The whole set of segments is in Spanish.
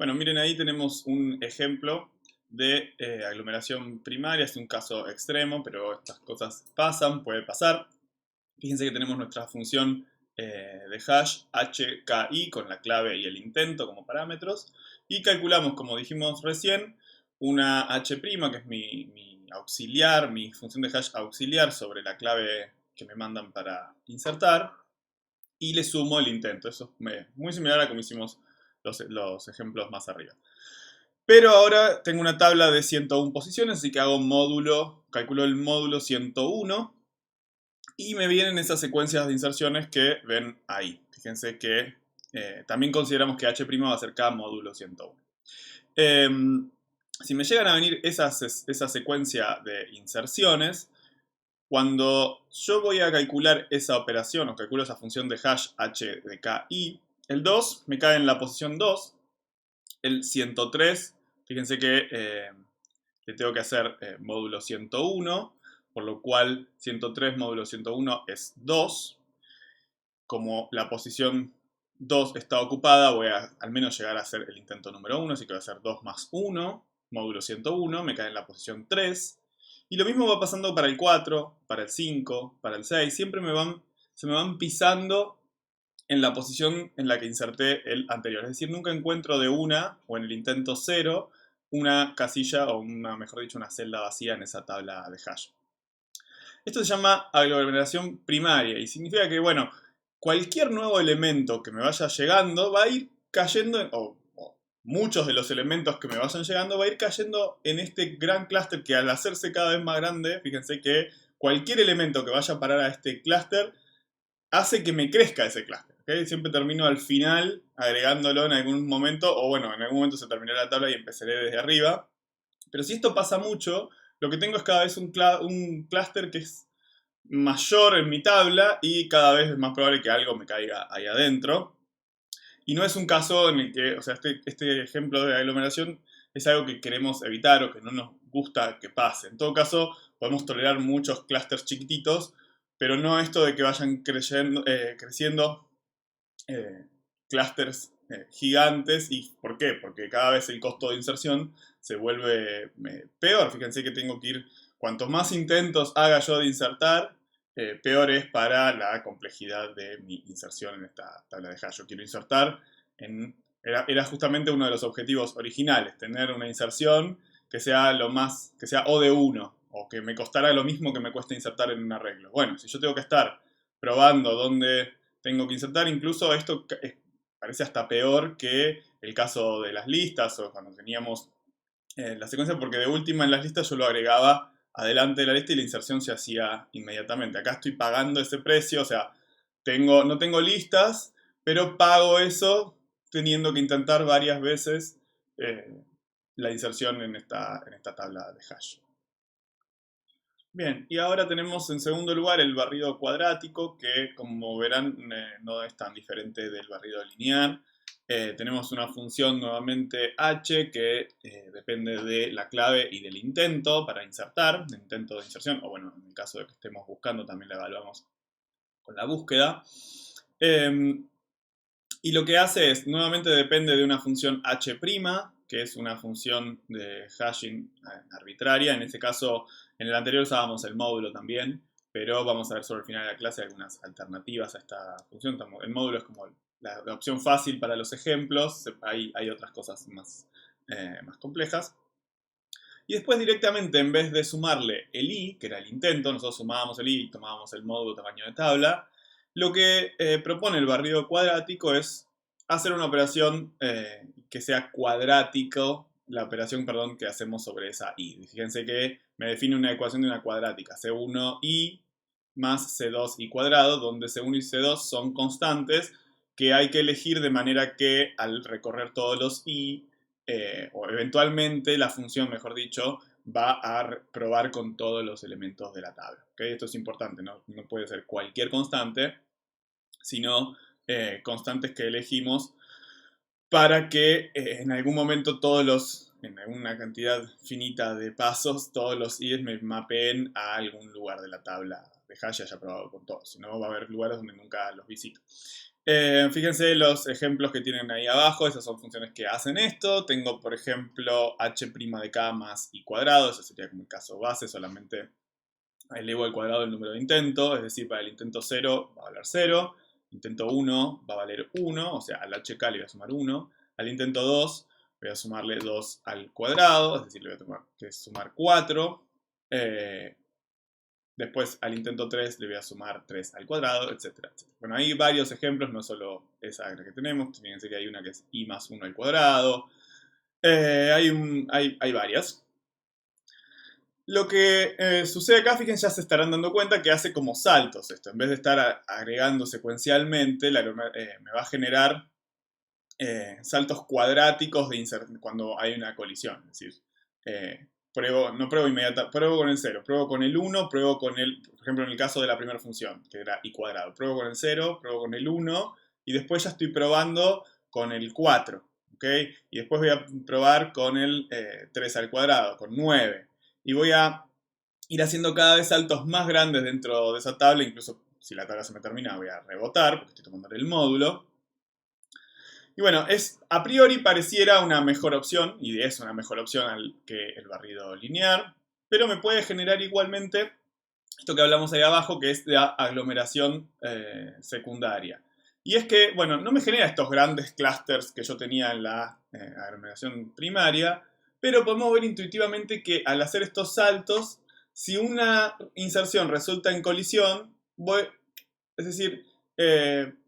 Bueno, miren, ahí tenemos un ejemplo de aglomeración primaria. Es un caso extremo, pero estas cosas pasan, puede pasar. Fíjense que tenemos nuestra función de hash HKI con la clave y el intento como parámetros. Y calculamos, como dijimos recién, una H', que es mi auxiliar, mi función de hash auxiliar sobre la clave que me mandan para insertar. Y le sumo el intento. Eso es muy similar a como hicimos los ejemplos más arriba. Pero ahora tengo una tabla de 101 posiciones, así que hago módulo, calculo el módulo 101 y me vienen esas secuencias de inserciones que ven ahí. Fíjense que también consideramos que H' va a ser cada módulo 101. Si me llegan a venir esa secuencia de inserciones, cuando yo voy a calcular esa operación o calculo esa función de hash h de ki, el 2 me cae en la posición 2, el 103, fíjense que le tengo que hacer módulo 101, por lo cual 103 módulo 101 es 2. Como la posición 2 está ocupada, voy a al menos llegar a hacer el intento número 1, así que voy a hacer 2 más 1, módulo 101, me cae en la posición 3. Y lo mismo va pasando para el 4, para el 5, para el 6. Siempre se me van pisando en la posición en la que inserté el anterior. Es decir, nunca encuentro de una, o en el intento 0, una casilla o mejor dicho, una celda vacía en esa tabla de hash. Esto se llama aglomeración primaria y significa que, bueno, cualquier nuevo elemento que me vaya llegando va a ir cayendo, o muchos de los elementos que me vayan llegando va a ir cayendo en este gran clúster que al hacerse cada vez más grande, fíjense que cualquier elemento que vaya a parar a este clúster hace que me crezca ese clúster. ¿Okay? Siempre termino al final agregándolo en algún momento, o bueno, en algún momento se terminará la tabla y empezaré desde arriba. Pero si esto pasa mucho, lo que tengo es cada vez un clúster que es mayor en mi tabla y cada vez es más probable que algo me caiga ahí adentro. Y no es un caso en el que, o sea, este ejemplo de aglomeración es algo que queremos evitar o que no nos gusta que pase. En todo caso, podemos tolerar muchos clústeres chiquititos, pero no esto de que vayan creciendo eh, clústeres gigantes. ¿Y por qué? Porque cada vez el costo de inserción se vuelve peor. Fíjense que tengo que ir, cuantos más intentos haga yo de insertar, peor es para la complejidad de mi inserción en esta tabla de hash. Yo quiero insertar era justamente uno de los objetivos originales, tener una inserción que sea que sea O de 1, o que me costara lo mismo que me cuesta insertar en un arreglo. Bueno, si yo tengo que estar probando dónde tengo que insertar, incluso esto parece hasta peor que el caso de las listas o cuando teníamos la secuencia, porque de última en las listas yo lo agregaba adelante de la lista y la inserción se hacía inmediatamente. Acá estoy pagando ese precio, o sea, no tengo listas, pero pago eso teniendo que intentar varias veces eh, la inserción en esta tabla de hash. Bien, y ahora tenemos en segundo lugar el barrido cuadrático, que como verán no es tan diferente del barrido lineal. Tenemos una función nuevamente h que depende de la clave y del intento para insertar, el intento de inserción, o bueno, en el caso de que estemos buscando también la evaluamos con la búsqueda. Y lo que hace es, nuevamente depende de una función h', que es una función de hashing arbitraria. En este caso, en el anterior usábamos el módulo también, pero vamos a ver sobre el final de la clase algunas alternativas a esta función. El módulo es como la opción fácil para los ejemplos, hay otras cosas más complejas. Y después directamente, en vez de sumarle el i, que era el intento, nosotros sumábamos el i y tomábamos el módulo tamaño de tabla, lo que propone el barrido cuadrático es hacer una operación que sea cuadrático, la operación, perdón, que hacemos sobre esa i. Fíjense que me define una ecuación de una cuadrática, C1i más C2i cuadrado, donde C1 y C2 son constantes que hay que elegir de manera que al recorrer todos los i, o eventualmente la función, mejor dicho, va a probar con todos los elementos de la tabla. ¿Okay? Esto es importante, no puede ser cualquier constante, sino constantes que elegimos para que en algún momento en alguna cantidad finita de pasos, todos los i's me mapeen a algún lugar de la tabla de hash y haya probado con todos. Si no, va a haber lugares donde nunca los visito. Fíjense los ejemplos que tienen ahí abajo, esas son funciones que hacen esto. Tengo, por ejemplo, h' de k más i cuadrado, ese sería como el caso base, solamente elevo al cuadrado el número de intento, es decir, para el intento 0 va a valer 0, intento 1 va a valer 1, o sea, al hk le voy a sumar 1, al intento 2 voy a sumarle 2 al cuadrado, es decir, le voy a sumar 4, después al intento 3 le voy a sumar 3 al cuadrado, etcétera, etcétera. Bueno, hay varios ejemplos, no solo esa que tenemos, fíjense que hay una que es i más 1 al cuadrado, hay varias. Lo que sucede acá, fíjense, ya se estarán dando cuenta que hace como saltos esto. En vez de estar agregando secuencialmente, me va a generar saltos cuadráticos cuando hay una colisión. Es decir, no pruebo inmediatamente, pruebo con el 0, pruebo con el 1, pruebo con el, por ejemplo, en el caso de la primera función, que era i cuadrado, pruebo con el 0, pruebo con el 1, y después ya estoy probando con el 4, ¿ok? Y después voy a probar con el 3 al cuadrado, con 9. Y voy a ir haciendo cada vez saltos más grandes dentro de esa tabla, incluso si la tabla se me termina voy a rebotar, porque estoy tomando el módulo. Y bueno, a priori pareciera una mejor opción, y es una mejor opción que el barrido lineal, pero me puede generar igualmente esto que hablamos ahí abajo, que es la aglomeración secundaria. Y es que, bueno, no me genera estos grandes clusters que yo tenía en la aglomeración primaria, pero podemos ver intuitivamente que al hacer estos saltos, si una inserción resulta en colisión, es decir,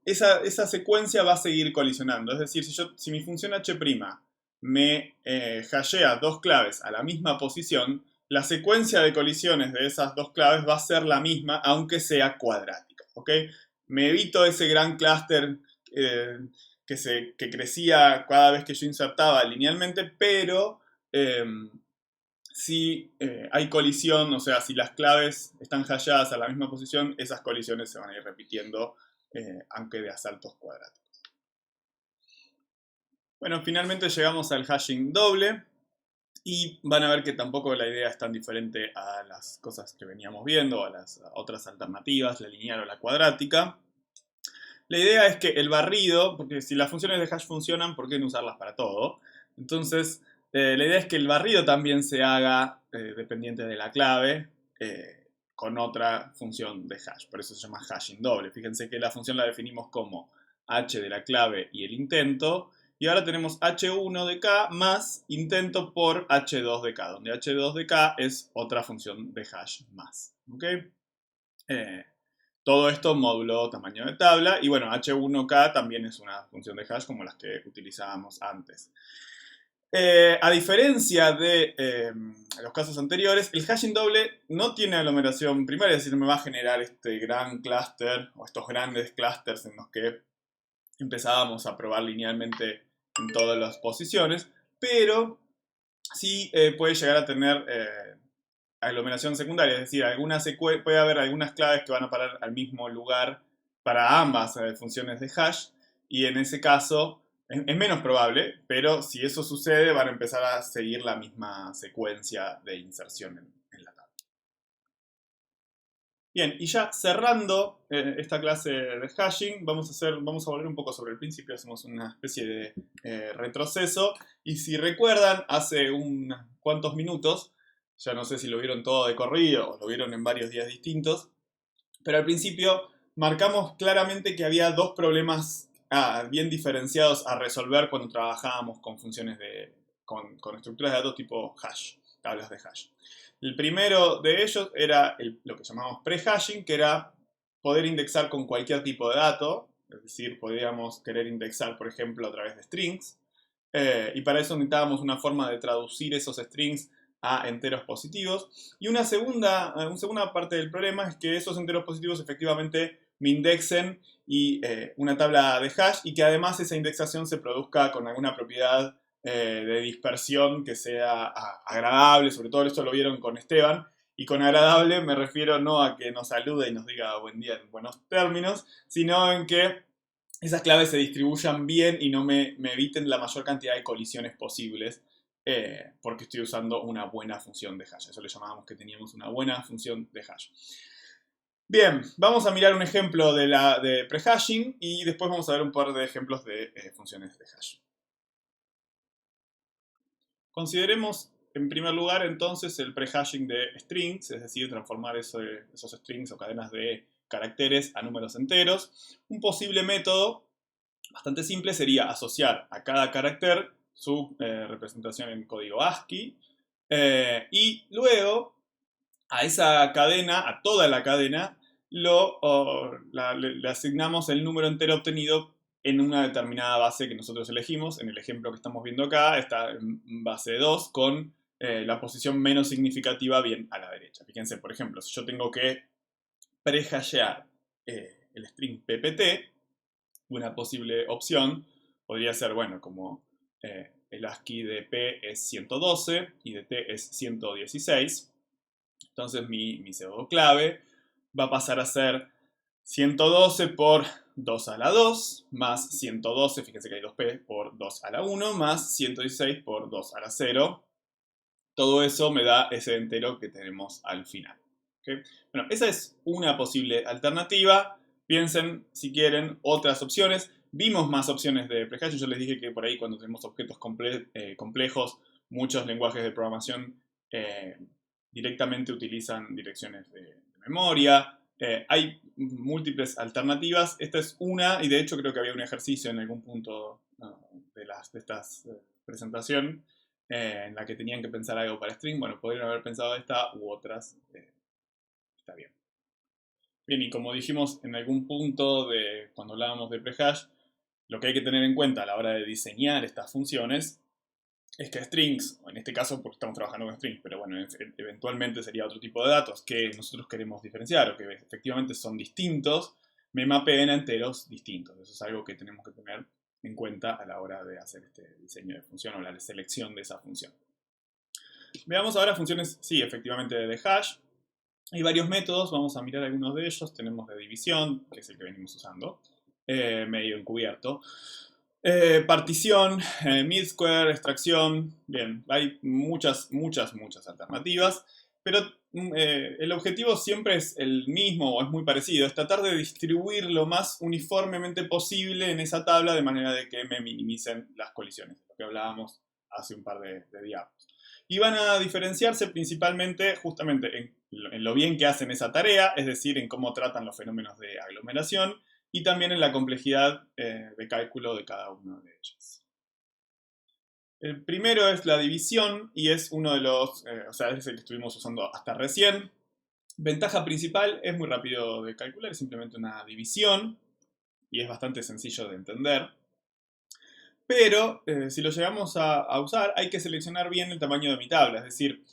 esa secuencia va a seguir colisionando. Es decir, si mi función h' me hashea dos claves a la misma posición, la secuencia de colisiones de esas dos claves va a ser la misma, aunque sea cuadrática. ¿Ok? Me evito ese gran clúster que crecía cada vez que yo insertaba linealmente, pero si hay colisión, o sea, si las claves están hasheadas a la misma posición, esas colisiones se van a ir repitiendo, aunque de a saltos cuadráticos. Bueno, finalmente llegamos al hashing doble. Y van a ver que tampoco la idea es tan diferente a las cosas que veníamos viendo, a las otras alternativas, la lineal o la cuadrática. La idea es que el barrido, porque si las funciones de hash funcionan, ¿por qué no usarlas para todo? Entonces, la idea es que el barrido también se haga dependiente de la clave con otra función de hash. Por eso se llama hashing doble. Fíjense que la función la definimos como h de la clave y el intento. Y ahora tenemos h1 de k más intento por h2 de k, donde h2 de k es otra función de hash más. ¿Ok? Todo esto módulo tamaño de tabla. Y bueno, h1k también es una función de hash como las que utilizábamos antes. A diferencia de los casos anteriores, el hashing doble no tiene aglomeración primaria, es decir, me va a generar este gran clúster o estos grandes clústeres en los que empezábamos a probar linealmente en todas las posiciones, pero sí puede llegar a tener aglomeración secundaria, es decir, puede haber algunas claves que van a parar al mismo lugar para ambas funciones de hash, y en ese caso es menos probable, pero si eso sucede van a empezar a seguir la misma secuencia de inserción en la tabla. Bien, y ya cerrando esta clase de hashing, vamos a volver un poco sobre el principio, hacemos una especie de retroceso. Y si recuerdan, hace unos cuantos minutos, ya no sé si lo vieron todo de corrido o lo vieron en varios días distintos, pero al principio marcamos claramente que había dos problemas bien diferenciados a resolver cuando trabajábamos con funciones con estructuras de datos tipo hash, tablas de hash. El primero de ellos era lo que llamamos pre-hashing, que era poder indexar con cualquier tipo de dato, es decir, podríamos querer indexar, por ejemplo, a través de strings, y para eso necesitábamos una forma de traducir esos strings a enteros positivos. Y una segunda parte del problema es que esos enteros positivos efectivamente me indexen una tabla de hash, y que además esa indexación se produzca con alguna propiedad de dispersión que sea agradable. Sobre todo esto lo vieron con Esteban, y con agradable me refiero no a que nos salude y nos diga buen día en buenos términos, sino en que esas claves se distribuyan bien y no me eviten la mayor cantidad de colisiones posibles, porque estoy usando una buena función de hash. Eso le llamábamos que teníamos una buena función de hash. Bien, vamos a mirar un ejemplo de prehashing y después vamos a ver un par de ejemplos de funciones de hash. Consideremos en primer lugar entonces el prehashing de strings, es decir, transformar esos strings o cadenas de caracteres a números enteros. Un posible método bastante simple sería asociar a cada carácter su representación en código ASCII y luego a esa cadena, a toda la cadena, le asignamos el número entero obtenido en una determinada base que nosotros elegimos. En el ejemplo que estamos viendo acá está en base 2 con la posición menos significativa bien a la derecha. Fíjense, por ejemplo, si yo tengo que prehashear el string ppt, una posible opción podría ser, bueno, como el ASCII de P es 112 y de T es 116. Entonces mi pseudo clave va a pasar a ser 112 por 2 a la 2, más 112, fíjense que hay 2p, por 2 a la 1, más 116 por 2 a la 0. Todo eso me da ese entero que tenemos al final. ¿Okay? Bueno, esa es una posible alternativa. Piensen, si quieren, otras opciones. Vimos más opciones de prehashing. Yo les dije que por ahí cuando tenemos objetos complejos, muchos lenguajes de programación directamente utilizan direcciones de memoria. Hay múltiples alternativas. Esta es una, y de hecho creo que había un ejercicio en algún punto de estas presentación en la que tenían que pensar algo para string. Bueno, podrían haber pensado esta u otras. Está bien. Bien, y como dijimos en algún punto de cuando hablábamos de prehash, lo que hay que tener en cuenta a la hora de diseñar estas funciones es que strings, o en este caso porque estamos trabajando con strings, pero bueno, eventualmente sería otro tipo de datos que nosotros queremos diferenciar o que efectivamente son distintos, me mapeen a enteros distintos. Eso es algo que tenemos que tener en cuenta a la hora de hacer este diseño de función o la selección de esa función. Veamos ahora funciones, sí, efectivamente de hash. Hay varios métodos, vamos a mirar algunos de ellos. Tenemos de división, que es el que venimos usando, medio encubierto. Partición, mid-square, extracción, bien, hay muchas alternativas, pero el objetivo siempre es el mismo o es muy parecido, es tratar de distribuir lo más uniformemente posible en esa tabla de manera de que me minimicen las colisiones, lo que hablábamos hace un par de diapos. Y van a diferenciarse principalmente justamente en lo bien que hacen esa tarea, es decir, en cómo tratan los fenómenos de aglomeración, y también en la complejidad de cálculo de cada uno de ellos. El primero es la división y es uno de los, o sea, es el que estuvimos usando hasta recién. Ventaja principal, es muy rápido de calcular, es simplemente una división y es bastante sencillo de entender. Pero si lo llegamos a usar, hay que seleccionar bien el tamaño de mi tabla, es decir,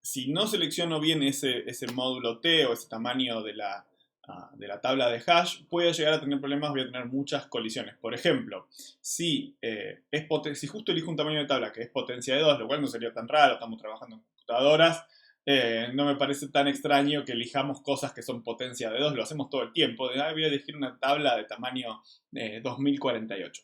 si no selecciono bien ese módulo T o ese tamaño de la tabla de hash, puede llegar a tener problemas, voy a tener muchas colisiones. Por ejemplo, si justo elijo un tamaño de tabla que es potencia de 2, lo cual no sería tan raro, estamos trabajando en computadoras, no me parece tan extraño que elijamos cosas que son potencia de 2, lo hacemos todo el tiempo. Voy a elegir una tabla de tamaño 2048.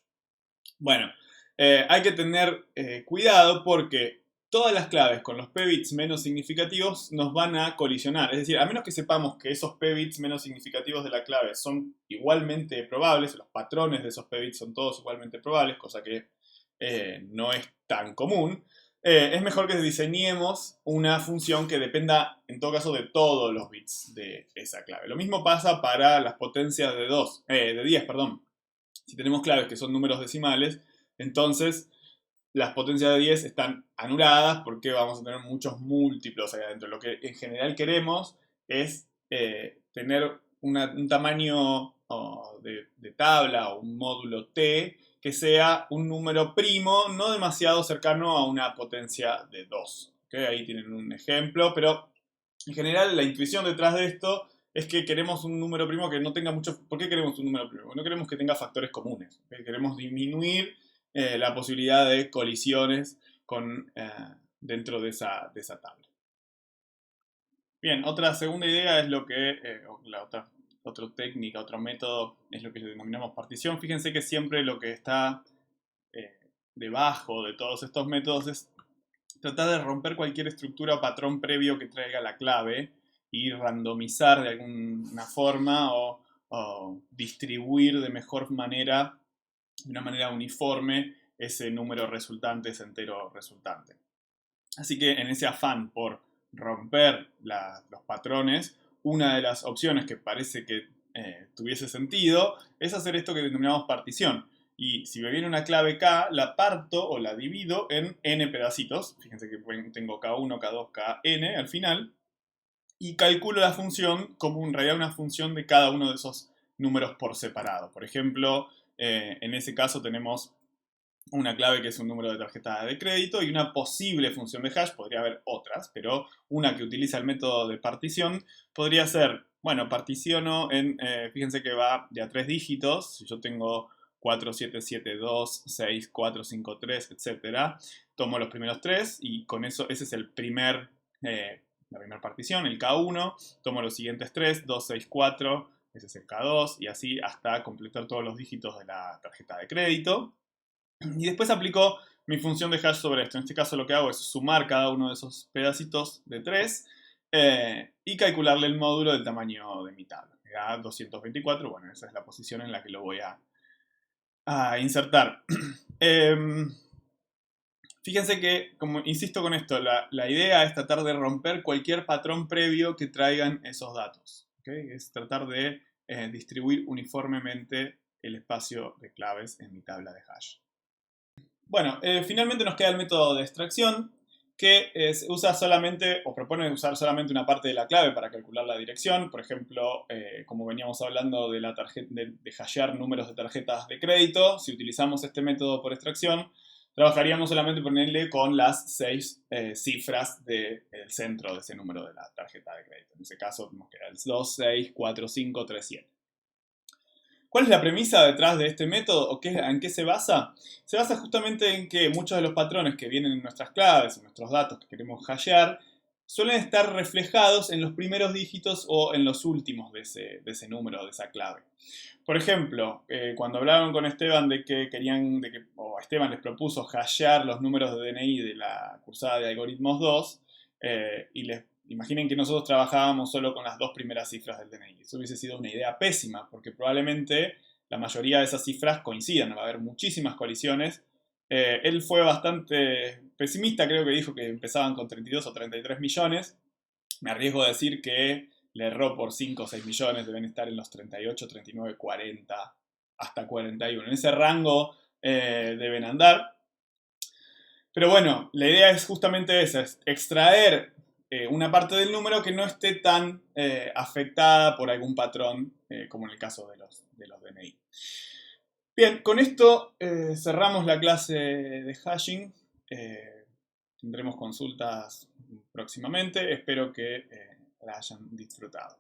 Bueno, hay que tener cuidado porque todas las claves con los p-bits menos significativos nos van a colisionar. Es decir, a menos que sepamos que esos p-bits menos significativos de la clave son igualmente probables, los patrones de esos p-bits son todos igualmente probables, cosa que no es tan común, es mejor que diseñemos una función que dependa, en todo caso, de todos los bits de esa clave. Lo mismo pasa para las potencias de 10, perdón. Si tenemos claves que son números decimales, entonces las potencias de 10 están anuladas porque vamos a tener muchos múltiplos ahí adentro. Lo que en general queremos es tener un tamaño de tabla o un módulo T que sea un número primo, no demasiado cercano a una potencia de 2. ¿Okay? Ahí tienen un ejemplo, pero en general la intuición detrás de esto es que queremos un número primo que no tenga mucho... ¿Por qué queremos un número primo? Porque no queremos que tenga factores comunes. ¿Okay? Queremos disminuir la posibilidad de colisiones dentro de esa tabla. Bien, otra segunda idea es lo que, otra técnica, otro método, es lo que denominamos partición. Fíjense que siempre lo que está debajo de todos estos métodos es tratar de romper cualquier estructura o patrón previo que traiga la clave y randomizar de alguna forma o distribuir de mejor manera, de una manera uniforme, ese número resultante, ese entero resultante. Así que en ese afán por romper los patrones, una de las opciones que parece que tuviese sentido es hacer esto que denominamos partición. Y si me viene una clave K, la parto o la divido en n pedacitos. Fíjense que tengo K1, K2, Kn al final. Y calculo la función como en realidad una función de cada uno de esos números por separado. Por ejemplo, en ese caso tenemos una clave que es un número de tarjeta de crédito y una posible función de hash, podría haber otras, pero una que utiliza el método de partición podría ser, bueno, particiono en, fíjense que va de a 3 dígitos, si yo tengo 4, 7, 7, 2, 6, 4, 5, 3, etc. Tomo los primeros 3 y con eso, ese es el primer, la primera partición, el K1, tomo los siguientes 3, 2, 6, 4, ese es el K2 y así hasta completar todos los dígitos de la tarjeta de crédito. Y después aplico mi función de hash sobre esto. En este caso lo que hago es sumar cada uno de esos pedacitos de 3 y calcularle el módulo del tamaño de mi tabla. Me da 224, bueno, esa es la posición en la que lo voy a insertar. Fíjense que, como insisto con esto, la idea es tratar de romper cualquier patrón previo que traigan esos datos. ¿Okay? Es tratar de distribuir uniformemente el espacio de claves en mi tabla de hash. Bueno, finalmente nos queda el método de extracción que se usa solamente, o propone usar solamente una parte de la clave para calcular la dirección. Por ejemplo, como veníamos hablando de hashear números de tarjetas de crédito, si utilizamos este método por extracción, trabajaríamos solamente ponerle con las 6 cifras del centro de ese número de la tarjeta de crédito. En ese caso nos queda el 2, 6, 4, 5, 3, 7. ¿Cuál es la premisa detrás de este método o en qué se basa? Se basa justamente en que muchos de los patrones que vienen en nuestras claves, en nuestros datos que queremos hashear, suelen estar reflejados en los primeros dígitos o en los últimos de ese número, de esa clave. Por ejemplo, cuando hablaron con Esteban de que querían, o Esteban les propuso hashear los números de DNI de la cursada de algoritmos 2, y imaginen que nosotros trabajábamos solo con las 2 primeras cifras del DNI. Eso hubiese sido una idea pésima, porque probablemente la mayoría de esas cifras coincidan, va a haber muchísimas colisiones. Él fue bastante pesimista, creo que dijo que empezaban con 32 o 33 millones. Me arriesgo a decir que le erró por 5 o 6 millones, deben estar en los 38, 39, 40, hasta 41. En ese rango deben andar. Pero bueno, la idea es justamente esa, es extraer una parte del número que no esté tan afectada por algún patrón, como en el caso de los DNI. Bien, con esto cerramos la clase de hashing. Tendremos consultas próximamente. Espero que la hayan disfrutado.